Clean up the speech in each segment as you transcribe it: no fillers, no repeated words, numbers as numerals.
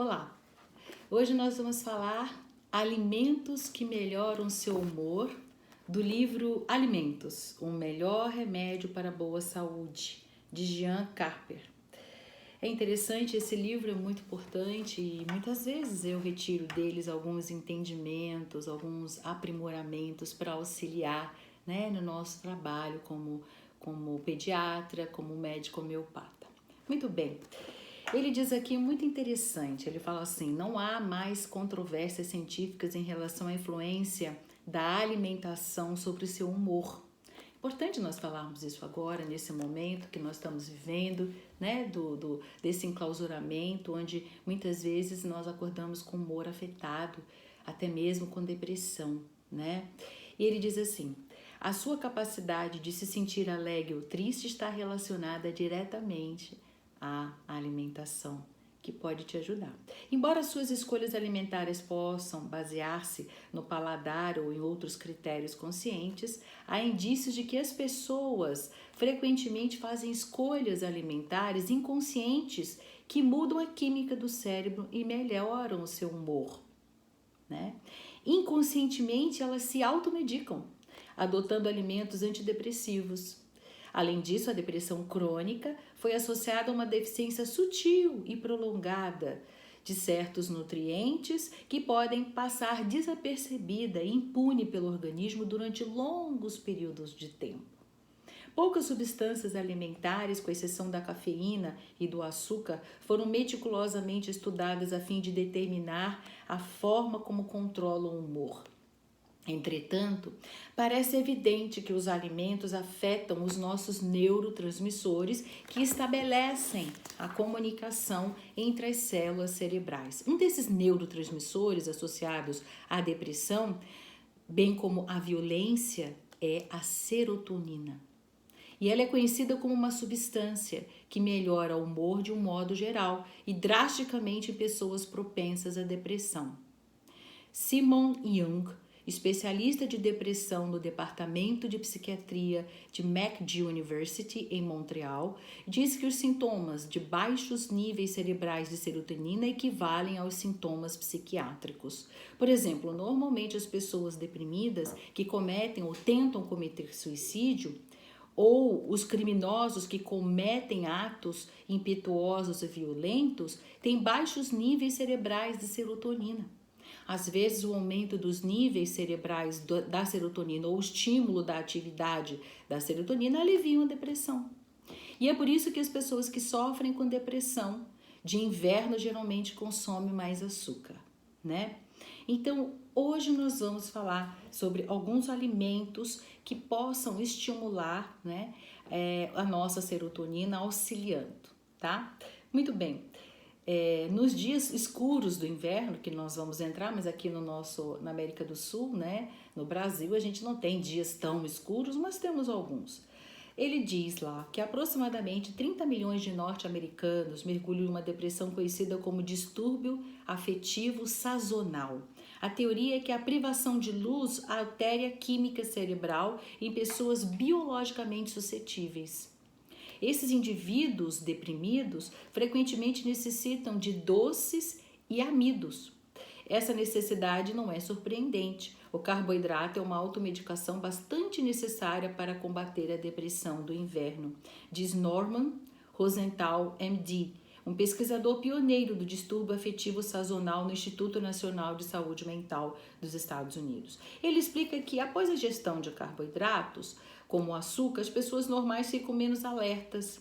Olá! Hoje nós vamos falar alimentos que melhoram seu humor, do livro Alimentos, o melhor remédio para a boa saúde, de Jean Carper. É interessante, esse livro é muito importante e muitas vezes eu retiro deles alguns entendimentos, alguns aprimoramentos para auxiliar, no nosso trabalho como pediatra, como médico homeopata. Muito bem. Ele diz aqui muito interessante, ele fala assim: não há mais controvérsias científicas em relação à influência da alimentação sobre o seu humor. Importante nós falarmos isso agora, nesse momento que nós estamos vivendo, desse enclausuramento, onde muitas vezes nós acordamos com o humor afetado, até mesmo com depressão, E ele diz assim: a sua capacidade de se sentir alegre ou triste está relacionada diretamente à alimentação, que pode te ajudar. Embora suas escolhas alimentares possam basear-se no paladar ou em outros critérios conscientes, há indícios de que as pessoas frequentemente fazem escolhas alimentares inconscientes que mudam a química do cérebro e melhoram o seu humor, Inconscientemente, elas se automedicam, adotando alimentos antidepressivos. Além disso, a depressão crônica foi associada a uma deficiência sutil e prolongada de certos nutrientes que podem passar desapercebida e impune pelo organismo durante longos períodos de tempo. Poucas substâncias alimentares, com exceção da cafeína e do açúcar, foram meticulosamente estudadas a fim de determinar a forma como controlam o humor. Entretanto, parece evidente que os alimentos afetam os nossos neurotransmissores que estabelecem a comunicação entre as células cerebrais. Um desses neurotransmissores associados à depressão, bem como à violência, é a serotonina. E ela é conhecida como uma substância que melhora o humor de um modo geral e drasticamente em pessoas propensas à depressão. Simon Young, especialista de depressão no Departamento de Psiquiatria de McGill University, em Montreal, diz que os sintomas de baixos níveis cerebrais de serotonina equivalem aos sintomas psiquiátricos. Por exemplo, normalmente as pessoas deprimidas que cometem ou tentam cometer suicídio, ou os criminosos que cometem atos impetuosos e violentos, têm baixos níveis cerebrais de serotonina. Às vezes, o aumento dos níveis cerebrais da serotonina ou o estímulo da atividade da serotonina aliviam a depressão. E é por isso que as pessoas que sofrem com depressão de inverno geralmente consomem mais açúcar, Então, hoje nós vamos falar sobre alguns alimentos que possam estimular, a nossa serotonina auxiliando, tá? Muito bem. Nos dias escuros do inverno, que nós vamos entrar, mas aqui na América do Sul, no Brasil, a gente não tem dias tão escuros, mas temos alguns. Ele diz lá que aproximadamente 30 milhões de norte-americanos mergulham em uma depressão conhecida como distúrbio afetivo sazonal. A teoria é que a privação de luz altere a química cerebral em pessoas biologicamente suscetíveis. Esses indivíduos deprimidos frequentemente necessitam de doces e amidos. Essa necessidade não é surpreendente. O carboidrato é uma automedicação bastante necessária para combater a depressão do inverno, diz Norman Rosenthal, MD, um pesquisador pioneiro do distúrbio afetivo sazonal no Instituto Nacional de Saúde Mental dos Estados Unidos. Ele explica que após a ingestão de carboidratos, como o açúcar, as pessoas normais ficam menos alertas,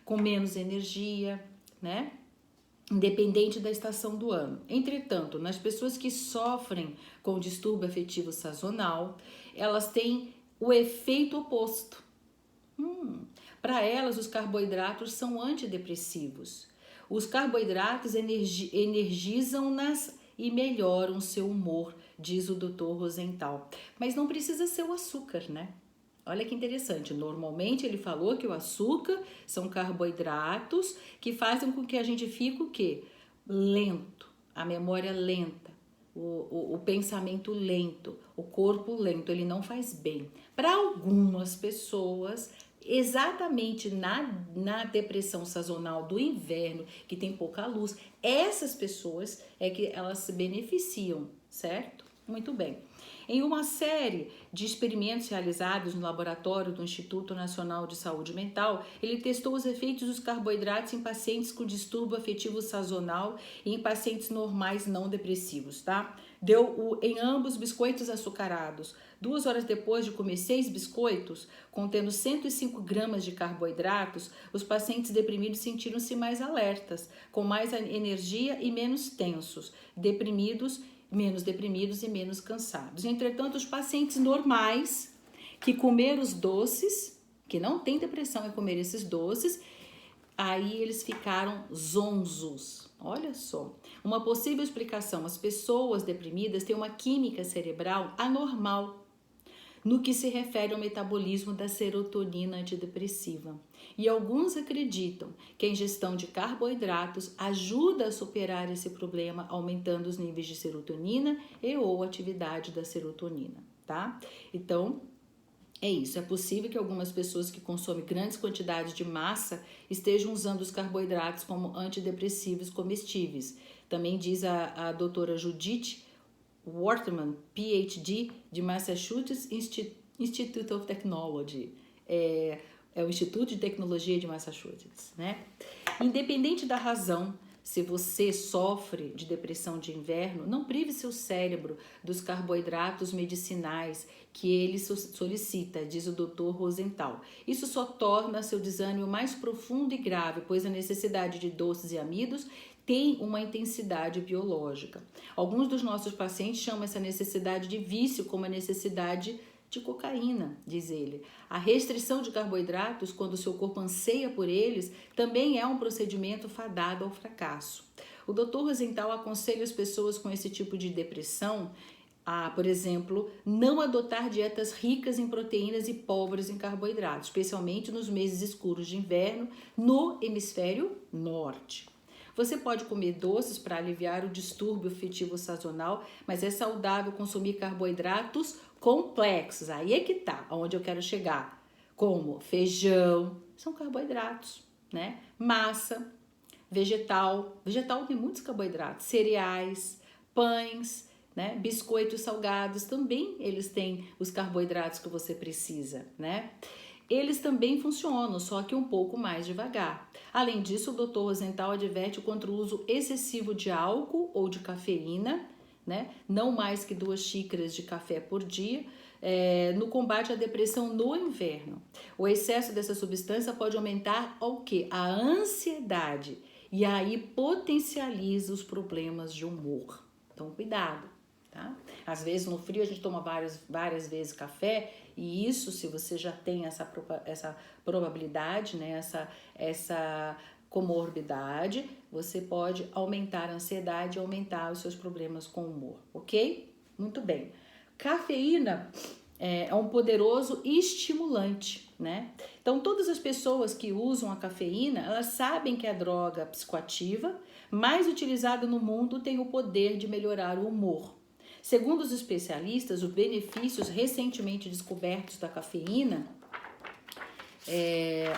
com menos energia, independente da estação do ano. Entretanto, nas pessoas que sofrem com distúrbio afetivo sazonal, elas têm o efeito oposto. Para elas, os carboidratos são antidepressivos. Os carboidratos energizam-nas e melhoram seu humor, diz o Dr. Rosenthal. Mas não precisa ser o açúcar, Olha que interessante, normalmente ele falou que o açúcar são carboidratos que fazem com que a gente fique o quê? Lento, a memória lenta, o pensamento lento, o corpo lento, ele não faz bem. Para algumas pessoas, exatamente na depressão sazonal do inverno, que tem pouca luz, essas pessoas é que elas se beneficiam, certo? Muito bem. Em uma série de experimentos realizados no laboratório do Instituto Nacional de Saúde Mental, ele testou os efeitos dos carboidratos em pacientes com distúrbio afetivo sazonal e em pacientes normais não depressivos, tá? Deu em ambos biscoitos açucarados. 2 horas depois de comer 6 biscoitos, contendo 105 gramas de carboidratos, os pacientes deprimidos sentiram-se mais alertas, com mais energia e menos tensos, menos deprimidos e menos cansados. Entretanto, os pacientes normais que comeram os doces, que não tem depressão em comer esses doces, aí eles ficaram zonzos. Olha só, uma possível explicação: as pessoas deprimidas têm uma química cerebral anormal no que se refere ao metabolismo da serotonina antidepressiva. E alguns acreditam que a ingestão de carboidratos ajuda a superar esse problema, aumentando os níveis de serotonina e ou atividade da serotonina, tá? Então, é isso. É possível que algumas pessoas que consomem grandes quantidades de massa estejam usando os carboidratos como antidepressivos comestíveis. Também diz a doutora Judith Wortman, PhD, de Massachusetts Institute of Technology, é o Instituto de Tecnologia de Massachusetts, né? Independente da razão, se você sofre de depressão de inverno, não prive seu cérebro dos carboidratos medicinais que ele solicita, diz o Dr. Rosenthal. Isso só torna seu desânimo mais profundo e grave, pois a necessidade de doces e amidos tem uma intensidade biológica. Alguns dos nossos pacientes chamam essa necessidade de vício como a necessidade de cocaína, diz ele. A restrição de carboidratos, quando o seu corpo anseia por eles, também é um procedimento fadado ao fracasso. O Dr. Rosenthal aconselha as pessoas com esse tipo de depressão a, por exemplo, não adotar dietas ricas em proteínas e pobres em carboidratos, especialmente nos meses escuros de inverno no hemisfério norte. Você pode comer doces para aliviar o distúrbio afetivo sazonal, mas é saudável consumir carboidratos complexos. Aí é que tá, onde eu quero chegar. Como feijão, são carboidratos, né? Massa, vegetal tem muitos carboidratos, cereais, pães, né? Biscoitos salgados também, eles têm os carboidratos que você precisa, né? Eles também funcionam, só que um pouco mais devagar. Além disso, o Dr. Rosenthal adverte contra o uso excessivo de álcool ou de cafeína, né? Não mais que 2 xícaras de café por dia, no combate à depressão no inverno. O excesso dessa substância pode aumentar o quê? A ansiedade, e aí potencializa os problemas de humor. Então, cuidado, tá? Às vezes no frio a gente toma várias vezes café, e isso, se você já tem essa probabilidade, né, essa comorbidade, você pode aumentar a ansiedade e aumentar os seus problemas com o humor, ok? Muito bem. Cafeína é um poderoso estimulante, né? Então, todas as pessoas que usam a cafeína, elas sabem que a droga psicoativa mais utilizada no mundo tem o poder de melhorar o humor. Segundo os especialistas, os benefícios recentemente descobertos da cafeína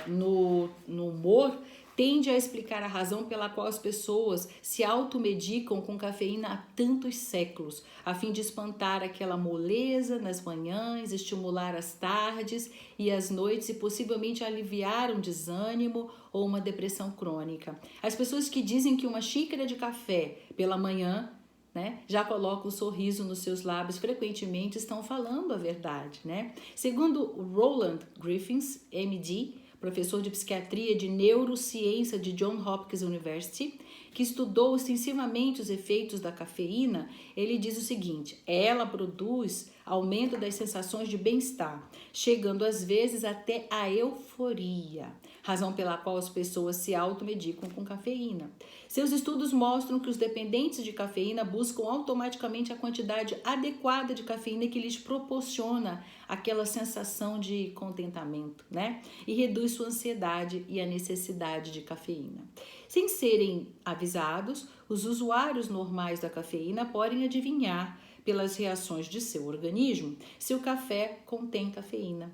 no humor tende a explicar a razão pela qual as pessoas se automedicam com cafeína há tantos séculos, a fim de espantar aquela moleza nas manhãs, estimular as tardes e as noites e possivelmente aliviar um desânimo ou uma depressão crônica. As pessoas que dizem que uma xícara de café pela manhã, né, já colocam um sorriso nos seus lábios, frequentemente estão falando a verdade, né? Segundo Roland Griffiths, MD, professor de psiquiatria de neurociência de Johns Hopkins University, que estudou extensivamente os efeitos da cafeína, ele diz o seguinte: ela produz aumento das sensações de bem-estar, chegando às vezes até a euforia, razão pela qual as pessoas se automedicam com cafeína. Seus estudos mostram que os dependentes de cafeína buscam automaticamente a quantidade adequada de cafeína que lhes proporciona aquela sensação de contentamento, né? E reduz sua ansiedade e a necessidade de cafeína. Sem serem avisados, os usuários normais da cafeína podem adivinhar pelas reações de seu organismo se o café contém cafeína.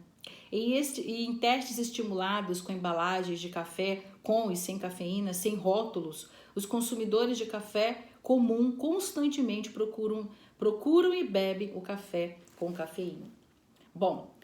E em testes estimulados com embalagens de café com e sem cafeína, sem rótulos, os consumidores de café comum constantemente procuram e bebem o café com cafeína. Bom,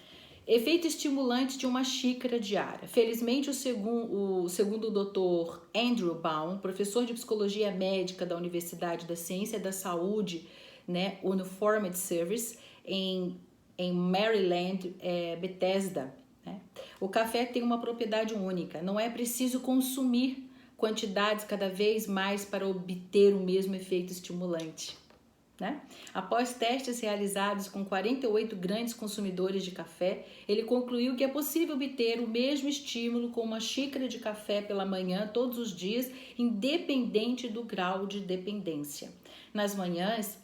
efeito estimulante de uma xícara diária. Felizmente, segundo o Dr. Andrew Baum, professor de psicologia médica da Universidade da Ciência e da Saúde, né, Uniformed Service, em Maryland, Bethesda, né? O café tem uma propriedade única. Não é preciso consumir quantidades cada vez mais para obter o mesmo efeito estimulante, né? Após testes realizados com 48 grandes consumidores de café, ele concluiu que é possível obter o mesmo estímulo com uma xícara de café pela manhã todos os dias, independente do grau de dependência. Nas manhãs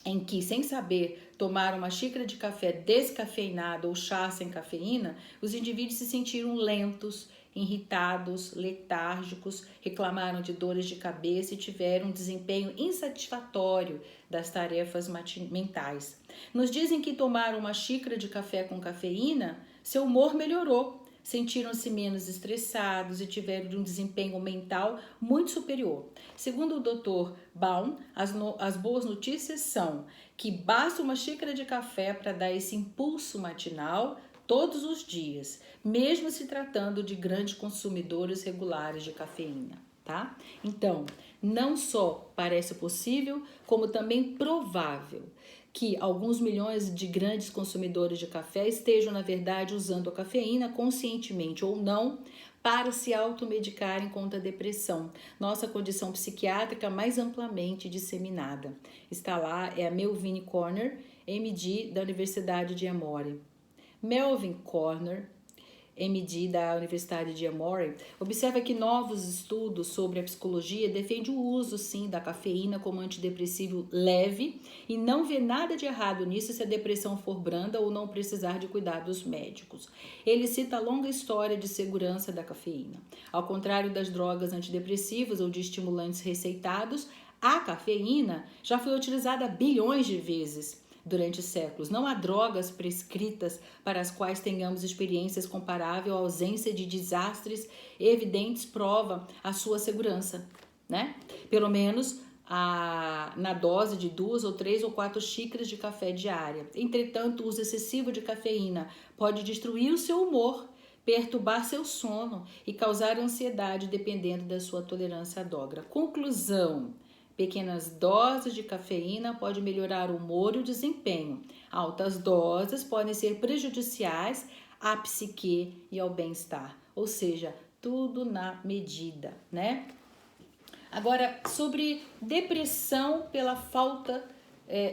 em que, sem saber, tomaram uma xícara de café descafeinado ou chá sem cafeína, os indivíduos se sentiram lentos, irritados, letárgicos, reclamaram de dores de cabeça e tiveram um desempenho insatisfatório das tarefas mentais. Nos dias em que tomaram uma xícara de café com cafeína, seu humor melhorou, sentiram-se menos estressados e tiveram um desempenho mental muito superior. Segundo o Dr. Baum, as boas notícias são que basta uma xícara de café para dar esse impulso matinal todos os dias, mesmo se tratando de grandes consumidores regulares de cafeína, tá? Então, não só parece possível, como também provável que alguns milhões de grandes consumidores de café estejam, na verdade, usando a cafeína, conscientemente ou não, para se automedicarem contra a depressão, nossa condição psiquiátrica mais amplamente disseminada. Está lá, é a Melvin Corner, MD da Universidade de Emory. Melvin Corner, MD da Universidade de Emory, observa que novos estudos sobre a psicologia defendem o uso, sim, da cafeína como antidepressivo leve e não vê nada de errado nisso se a depressão for branda ou não precisar de cuidados médicos. Ele cita a longa história de segurança da cafeína. Ao contrário das drogas antidepressivas ou de estimulantes receitados, a cafeína já foi utilizada bilhões de vezes durante séculos. Não há drogas prescritas para as quais tenhamos experiências comparáveis à ausência de desastres evidentes prova a sua segurança, né? Pelo menos na dose de 2 ou 3 ou 4 xícaras de café diária. Entretanto, o uso excessivo de cafeína pode destruir o seu humor, perturbar seu sono e causar ansiedade dependendo da sua tolerância à droga. Conclusão: pequenas doses de cafeína podem melhorar o humor e o desempenho. Altas doses podem ser prejudiciais à psique e ao bem-estar. Ou seja, tudo na medida, né? Agora, sobre depressão pela falta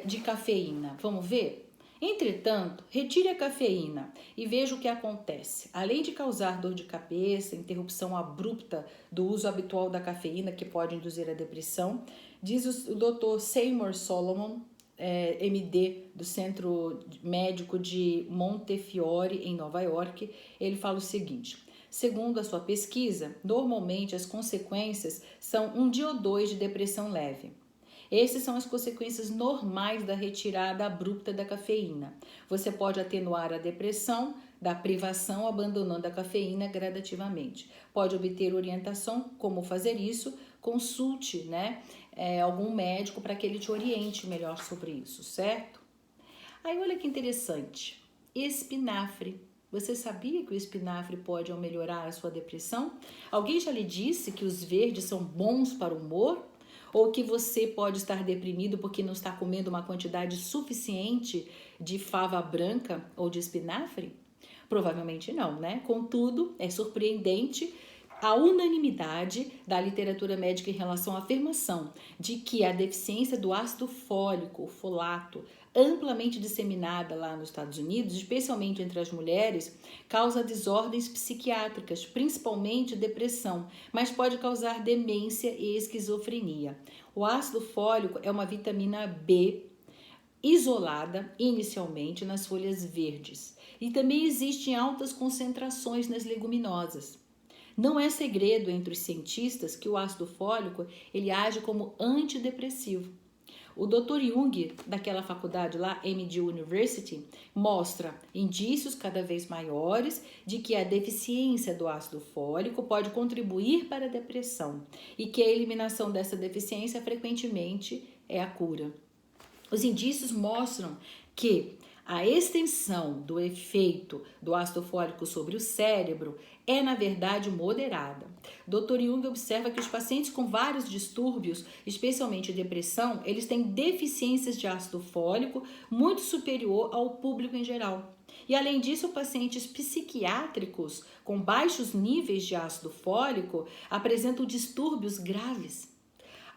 de cafeína. Vamos ver? Entretanto, retire a cafeína e veja o que acontece. Além de causar dor de cabeça, interrupção abrupta do uso habitual da cafeína, que pode induzir a depressão, diz o Dr. Seymour Solomon, MD, do Centro Médico de Montefiore, em Nova York, ele fala o seguinte: segundo a sua pesquisa, normalmente as consequências são 1 dia ou 2 de depressão leve. Essas são as consequências normais da retirada abrupta da cafeína. Você pode atenuar a depressão da privação abandonando a cafeína gradativamente. Pode obter orientação como fazer isso, consulte, né, algum médico para que ele te oriente melhor sobre isso, certo? Aí olha que interessante, espinafre. Você sabia que o espinafre pode melhorar a sua depressão? Alguém já lhe disse que os verdes são bons para o humor? Ou que você pode estar deprimido porque não está comendo uma quantidade suficiente de fava branca ou de espinafre? Provavelmente não, né? Contudo, é surpreendente a unanimidade da literatura médica em relação à afirmação de que a deficiência do ácido fólico, o folato, amplamente disseminada lá nos Estados Unidos, especialmente entre as mulheres, causa desordens psiquiátricas, principalmente depressão, mas pode causar demência e esquizofrenia. O ácido fólico é uma vitamina B isolada inicialmente nas folhas verdes e também existe em altas concentrações nas leguminosas. Não é segredo entre os cientistas que o ácido fólico ele age como antidepressivo. O Dr. Jung, daquela faculdade lá, MD University, mostra indícios cada vez maiores de que a deficiência do ácido fólico pode contribuir para a depressão e que a eliminação dessa deficiência frequentemente é a cura. Os indícios mostram que a extensão do efeito do ácido fólico sobre o cérebro é, na verdade, moderada. Dr. Jung observa que os pacientes com vários distúrbios, especialmente depressão, eles têm deficiências de ácido fólico muito superior ao público em geral. E, além disso, pacientes psiquiátricos com baixos níveis de ácido fólico apresentam distúrbios graves.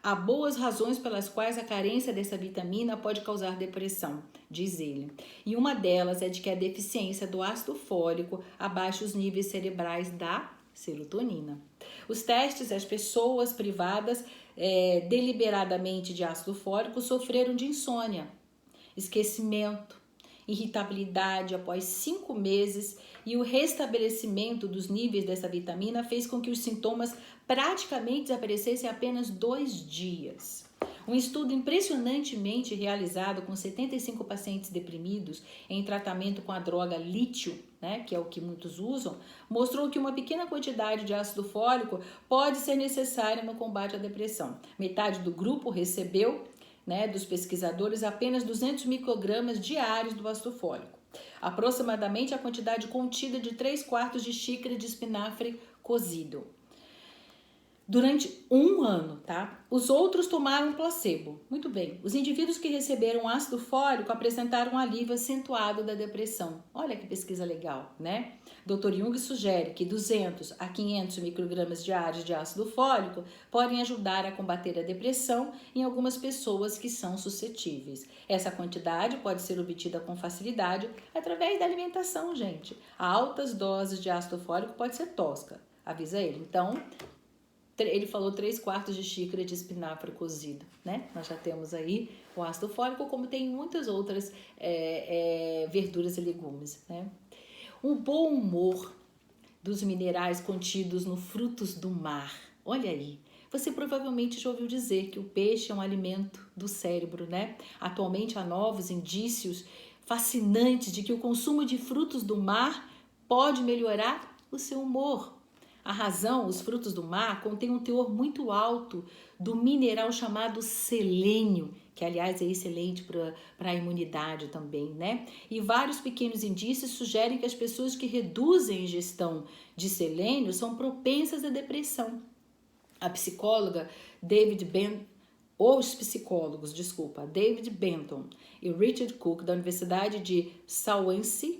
Há boas razões pelas quais a carência dessa vitamina pode causar depressão, diz ele. E uma delas é de que a deficiência do ácido fólico abaixa os níveis cerebrais da serotonina. Os testes às pessoas privadas deliberadamente de ácido fólico sofreram de insônia, esquecimento, irritabilidade após 5 meses, e o restabelecimento dos níveis dessa vitamina fez com que os sintomas praticamente desaparecessem em apenas 2 dias. Um estudo impressionantemente realizado com 75 pacientes deprimidos em tratamento com a droga lítio, que é o que muitos usam, mostrou que uma pequena quantidade de ácido fólico pode ser necessária no combate à depressão. Metade do grupo recebeu, dos pesquisadores, apenas 200 microgramas diários do ácido fólico, aproximadamente a quantidade contida de 3/4 de xícara de espinafre cozido. Durante 1 ano, tá? Os outros tomaram placebo. Muito bem. Os indivíduos que receberam ácido fólico apresentaram um alívio acentuado da depressão. Olha que pesquisa legal, né? Dr. Jung sugere que 200 a 500 microgramas diários de ácido fólico podem ajudar a combater a depressão em algumas pessoas que são suscetíveis. Essa quantidade pode ser obtida com facilidade através da alimentação, gente. A altas doses de ácido fólico pode ser tosca, avisa ele. Então, ele falou 3/4 de xícara de espinafre cozido, né? Nós já temos aí o ácido fólico, como tem muitas outras verduras e legumes, né? Um bom humor dos minerais contidos no frutos do mar. Olha aí, você provavelmente já ouviu dizer que o peixe é um alimento do cérebro, né? Atualmente há novos indícios fascinantes de que o consumo de frutos do mar pode melhorar o seu humor. A razão, os frutos do mar contêm um teor muito alto do mineral chamado selênio, que aliás é excelente para a imunidade também, né? E vários pequenos indícios sugerem que as pessoas que reduzem a ingestão de selênio são propensas à depressão. Os psicólogos, David Benton e Richard Cook, da Universidade de Swansea,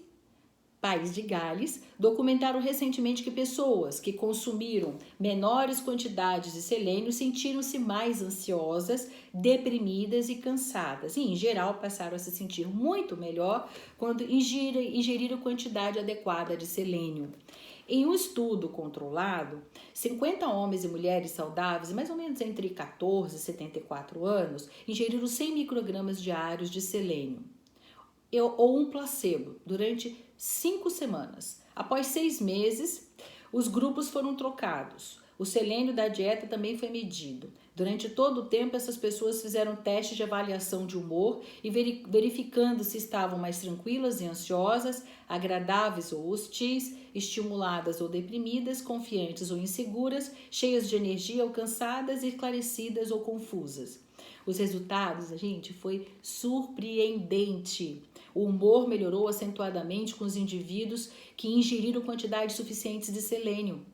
País de Gales, documentaram recentemente que pessoas que consumiram menores quantidades de selênio sentiram-se mais ansiosas, deprimidas e cansadas. E, em geral, passaram a se sentir muito melhor quando ingeriram quantidade adequada de selênio. Em um estudo controlado, 50 homens e mulheres saudáveis, mais ou menos entre 14 e 74 anos, ingeriram 100 microgramas diários de selênio ou um placebo durante 5 semanas. Após 6 meses, os grupos foram trocados. O selênio da dieta também foi medido. Durante todo o tempo, essas pessoas fizeram testes de avaliação de humor e verificando se estavam mais tranquilas e ansiosas, agradáveis ou hostis, estimuladas ou deprimidas, confiantes ou inseguras, cheias de energia ou cansadas, esclarecidas ou confusas. Os resultados, gente, foi surpreendente. O humor melhorou acentuadamente com os indivíduos que ingeriram quantidades suficientes de selênio.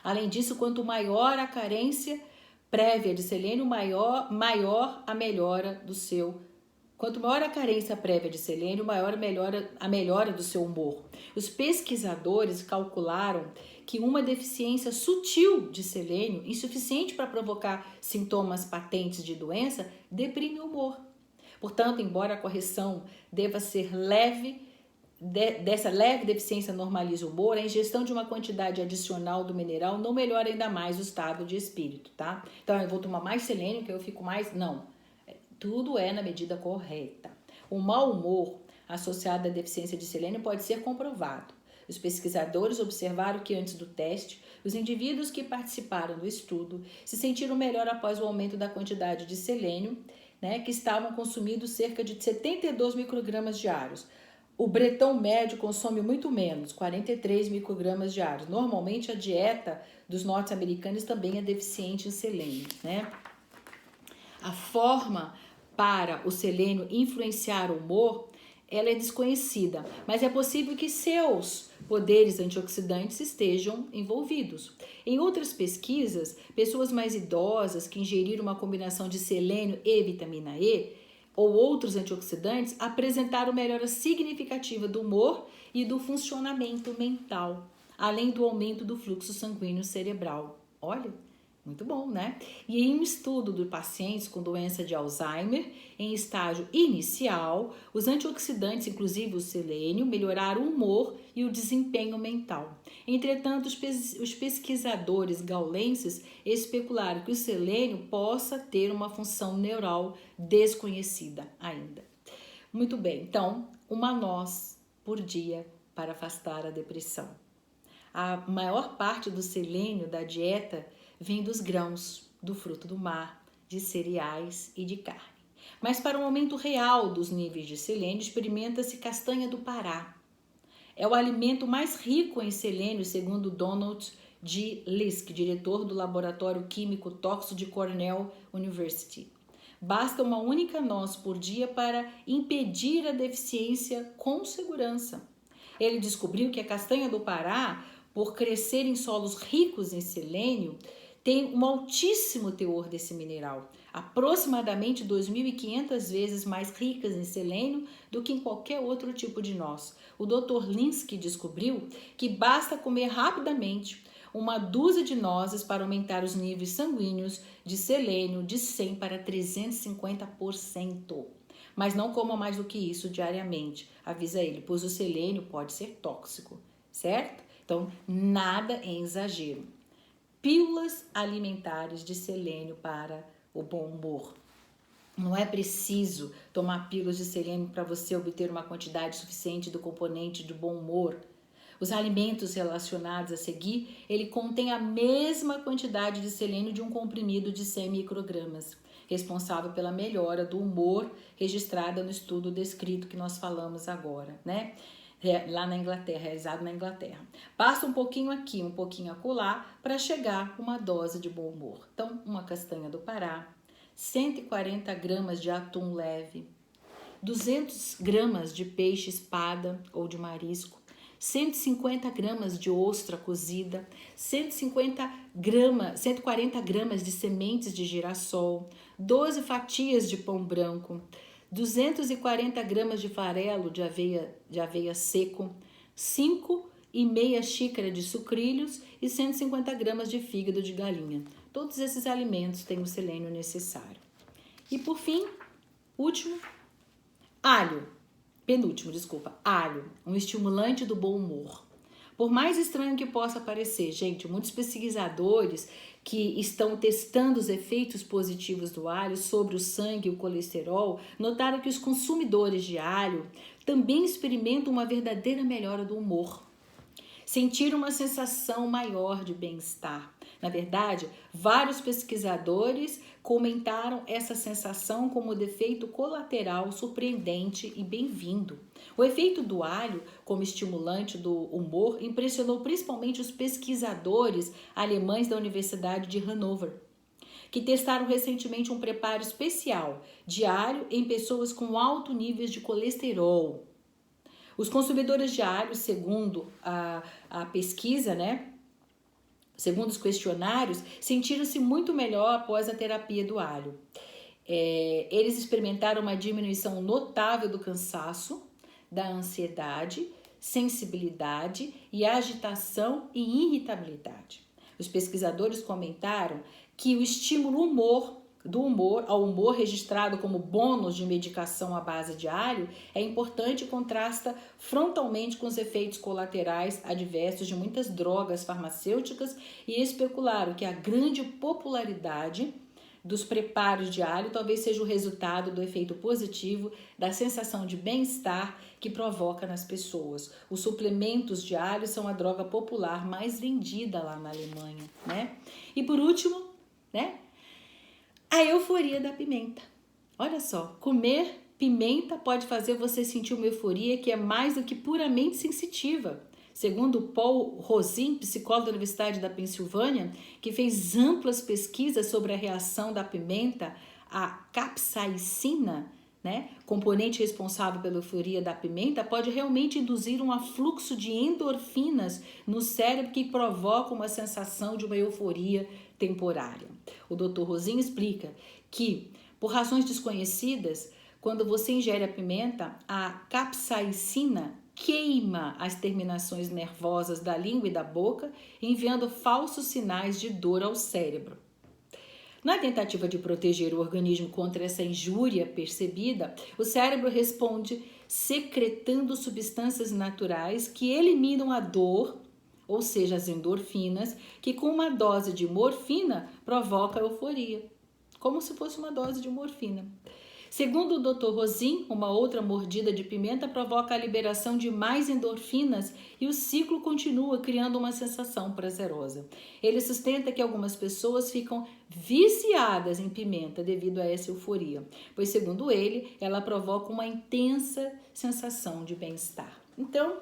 Além disso, quanto maior a carência prévia de selênio, maior a melhora do seu. Quanto maior a carência prévia de selênio, maior a melhora do seu humor. Os pesquisadores calcularam que uma deficiência sutil de selênio, insuficiente para provocar sintomas patentes de doença, deprime o humor. Portanto, embora a correção deva ser leve, dessa leve deficiência normalize o humor, a ingestão de uma quantidade adicional do mineral não melhora ainda mais o estado de espírito, tá? Então, eu vou tomar mais selênio que eu fico mais... Não, tudo é na medida correta. O mau humor associado à deficiência de selênio pode ser comprovado. Os pesquisadores observaram que antes do teste, os indivíduos que participaram do estudo se sentiram melhor após o aumento da quantidade de selênio né, que estavam consumindo cerca de 72 microgramas diários. O bretão médio consome muito menos, 43 microgramas diários. Normalmente a dieta dos norte-americanos também é deficiente em selênio, né? A forma para o selênio influenciar o humor, ela é desconhecida, mas é possível que seus poderes antioxidantes estejam envolvidos. Em outras pesquisas, pessoas mais idosas que ingeriram uma combinação de selênio e vitamina E ou outros antioxidantes apresentaram melhora significativa do humor e do funcionamento mental, além do aumento do fluxo sanguíneo cerebral. Olha, muito bom, né? E em um estudo de pacientes com doença de Alzheimer, em estágio inicial, os antioxidantes, inclusive o selênio, melhoraram o humor e o desempenho mental. Entretanto, os pesquisadores gaulenses especularam que o selênio possa ter uma função neural desconhecida ainda. Muito bem, então, uma noz por dia para afastar a depressão. A maior parte do selênio da dieta vem dos grãos, do fruto do mar, de cereais e de carne. Mas para o aumento real dos níveis de selênio, experimenta-se castanha do Pará. É o alimento mais rico em selênio, segundo Donald G. Lisk, diretor do Laboratório Químico Tóxico de Cornell University. Basta uma única noz por dia para impedir a deficiência com segurança. Ele descobriu que a castanha do Pará, por crescer em solos ricos em selênio, tem um altíssimo teor desse mineral, aproximadamente 2.500 vezes mais ricas em selênio do que em qualquer outro tipo de noz. O Dr. Linsky descobriu que basta comer rapidamente uma dúzia de nozes para aumentar os níveis sanguíneos de selênio de 100 para 350%. Mas não coma mais do que isso diariamente, avisa ele, pois o selênio pode ser tóxico, certo? Então, nada em exagero. Pílulas alimentares de selênio para o bom humor. Não é preciso tomar pílulas de selênio para você obter uma quantidade suficiente do componente de bom humor. Os alimentos relacionados a seguir, ele contém a mesma quantidade de selênio de um comprimido de 100 microgramas, responsável pela melhora do humor registrada no estudo descrito que nós falamos agora, né? Lá na Inglaterra, realizado na Inglaterra. Basta um pouquinho aqui, um pouquinho acolá, para chegar uma dose de bom humor. Então, uma castanha do Pará, 140 gramas de atum leve, 200 gramas de peixe espada ou de marisco, 150 gramas de ostra cozida, 140 gramas de sementes de girassol, 12 fatias de pão branco, 240 gramas de farelo de aveia seco, 5,5 xícaras de sucrilhos e 150 gramas de fígado de galinha. Todos esses alimentos têm o selênio necessário. E por fim, alho, um estimulante do bom humor. Por mais estranho que possa parecer, gente, muitos pesquisadores que estão testando os efeitos positivos do alho sobre o sangue e o colesterol, notaram que os consumidores de alho também experimentam uma verdadeira melhora do humor. Sentiram uma sensação maior de bem-estar. Na verdade, vários pesquisadores comentaram essa sensação como defeito colateral surpreendente e bem-vindo. O efeito do alho como estimulante do humor impressionou principalmente os pesquisadores alemães da Universidade de Hannover, que testaram recentemente um preparo especial de alho em pessoas com alto nível de colesterol. Os consumidores de alho, segundo a pesquisa, segundo os questionários, sentiram-se muito melhor após a terapia do alho. Eles experimentaram uma diminuição notável do cansaço, da ansiedade, sensibilidade e agitação e irritabilidade. Os pesquisadores comentaram que o estímulo ao humor registrado como bônus de medicação à base de alho é importante e contrasta frontalmente com os efeitos colaterais adversos de muitas drogas farmacêuticas e especularam que a grande popularidade dos preparos de alho talvez seja o resultado do efeito positivo da sensação de bem-estar que provoca nas pessoas. Os suplementos de alho são a droga popular mais vendida lá na Alemanha, E por último, a euforia da pimenta. Olha só, comer pimenta pode fazer você sentir uma euforia que é mais do que puramente sensitiva. Segundo Paul Rosin, psicólogo da Universidade da Pensilvânia, que fez amplas pesquisas sobre a reação da pimenta à capsaicina, né, componente responsável pela euforia da pimenta, pode realmente induzir um afluxo de endorfinas no cérebro que provoca uma sensação de uma euforia temporária. O Dr. Rosin explica que, por razões desconhecidas, quando você ingere a pimenta, a capsaicina queima as terminações nervosas da língua e da boca, enviando falsos sinais de dor ao cérebro. Na tentativa de proteger o organismo contra essa injúria percebida, o cérebro responde secretando substâncias naturais que eliminam a dor, ou seja, as endorfinas, que com uma dose de morfina provoca a euforia, como se fosse uma dose de morfina. Segundo o Dr. Rosin, uma outra mordida de pimenta provoca a liberação de mais endorfinas e o ciclo continua criando uma sensação prazerosa. Ele sustenta que algumas pessoas ficam viciadas em pimenta devido a essa euforia, pois segundo ele, ela provoca uma intensa sensação de bem-estar. Então,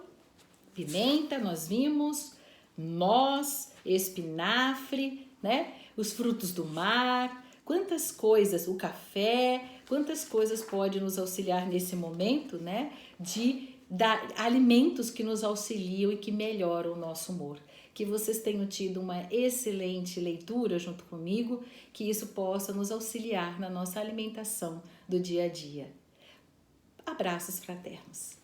pimenta, nós vimos, noz, espinafre, né? Os frutos do mar, quantas coisas, o café, quantas coisas pode nos auxiliar nesse momento, né? De dar alimentos que nos auxiliam e que melhoram o nosso humor. Que vocês tenham tido uma excelente leitura junto comigo, que isso possa nos auxiliar na nossa alimentação do dia a dia. Abraços fraternos.